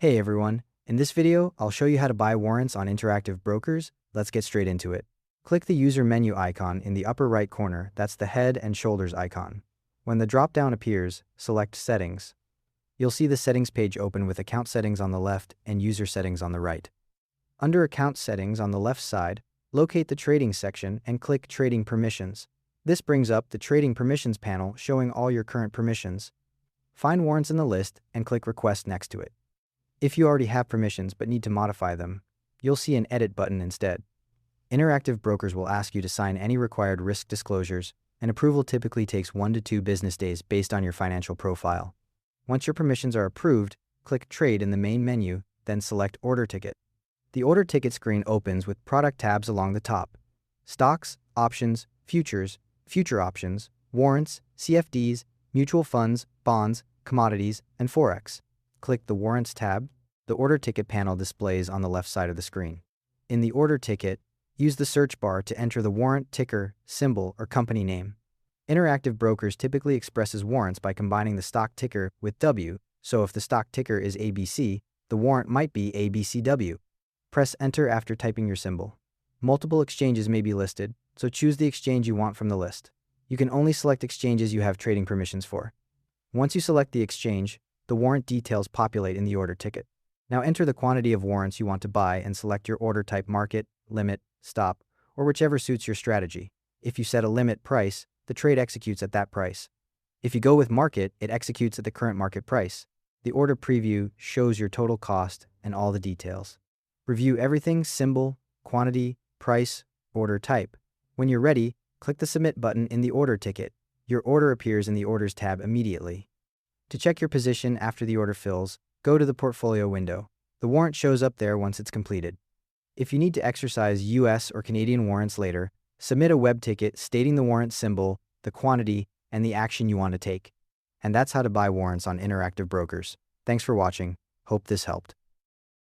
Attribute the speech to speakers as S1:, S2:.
S1: Hey everyone, in this video, I'll show you how to buy warrants on Interactive Brokers. Let's get straight into it. Click the user menu icon in the upper right corner, that's the head and shoulders icon. When the drop-down appears, select Settings. You'll see the settings page open with account settings on the left and user settings on the right. Under account settings on the left side, locate the trading section and click Trading Permissions. This brings up the Trading Permissions panel showing all your current permissions. Find warrants in the list and click Request next to it. If you already have permissions but need to modify them, you'll see an Edit button instead. Interactive Brokers will ask you to sign any required risk disclosures, and approval typically takes 1 to 2 business days based on your financial profile. Once your permissions are approved, click Trade in the main menu, then select Order Ticket. The Order Ticket screen opens with product tabs along the top: Stocks, Options, Futures, Future Options, Warrants, CFDs, Mutual Funds, Bonds, Commodities, and Forex. Click the Warrants tab. The Order Ticket panel displays on the left side of the screen. In the Order Ticket, use the search bar to enter the warrant ticker, symbol, or company name. Interactive Brokers typically expresses warrants by combining the stock ticker with W, so if the stock ticker is ABC, the warrant might be ABCW. Press Enter after typing your symbol. Multiple exchanges may be listed, so choose the exchange you want from the list. You can only select exchanges you have trading permissions for. Once you select the exchange, the warrant details populate in the order ticket. Now enter the quantity of warrants you want to buy and select your order type: market, limit, stop, or whichever suits your strategy. If you set a limit price, the trade executes at that price. If you go with market, it executes at the current market price. The order preview shows your total cost and all the details. Review everything: symbol, quantity, price, order type. When you're ready, click the Submit button in the order ticket. Your order appears in the Orders tab immediately. To check your position after the order fills, go to the portfolio window. The warrant shows up there once it's completed. If you need to exercise US or Canadian warrants later, submit a web ticket stating the warrant symbol, the quantity, and the action you want to take. And that's how to buy warrants on Interactive Brokers. Thanks for watching. Hope this helped.